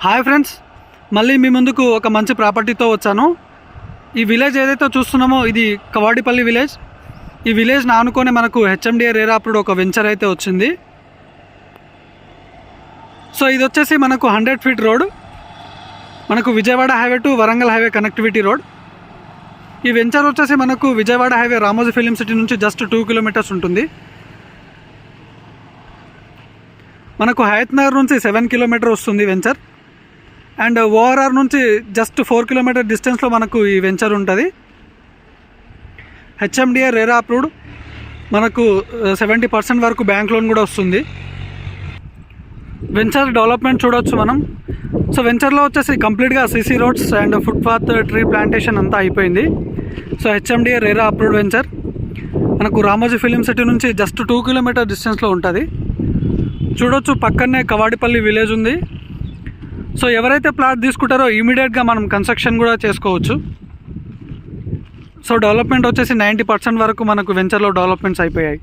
Hi friends, మళ్ళీ మీ ముందుకు ఒక మంచి ప్రాపర్టీతో వచ్చాను. ఈ విలేజ్ ఏదైతే చూస్తున్నామో ఇది కవాడిపల్లి విలేజ్. ఈ విలేజ్ని ఆనుకొని మనకు హెచ్ఎండిఏ రేరా అప్పుడు ఒక వెంచర్ అయితే వచ్చింది. సో ఇది వచ్చేసి మనకు 100 ఫీట్ రోడ్, మనకు Vijayawada highway to Warangal highway connectivity road. ఈ వెంచర్ వచ్చేసి మనకు Vijayawada highway Ramoji film city నుంచి జస్ట్ 2 కిలోమీటర్స్ ఉంటుంది. మనకు హయత్ నగర్ నుంచి 7 కిలోమీటర్ వస్తుంది వెంచర్. అండ్ ఓఆర్ఆర్ నుంచి జస్ట్ 4 కిలోమీటర్ డిస్టెన్స్లో మనకు ఈ వెంచర్ ఉంటుంది. హెచ్ఎండిఏ రేరా అప్రూవ్డ్, మనకు 70% వరకు బ్యాంక్ లోన్ కూడా వస్తుంది. వెంచర్ డెవలప్మెంట్ చూడవచ్చు మనం. సో వెంచర్లో వచ్చేసి కంప్లీట్గా CC roads and footpath, tree plantation అంతా అయిపోయింది. So HMDA RERA approved venture మనకు రామోజీ ఫిలిం సిటీ నుంచి జస్ట్ 2 కిలోమీటర్ డిస్టెన్స్లో ఉంటుంది. చూడొచ్చు, పక్కనే కవాడిపల్లి విలేజ్ ఉంది. సో ఎవరైతే ప్లాట్ తీసుకుంటారో ఇమీడియట్గా మనం కన్స్ట్రక్షన్ కూడా చేసుకోవచ్చు. సో డెవలప్మెంట్ వచ్చేసి 90% వరకు మనకు వెంచర్లో డెవలప్మెంట్స్ అయిపోయాయి.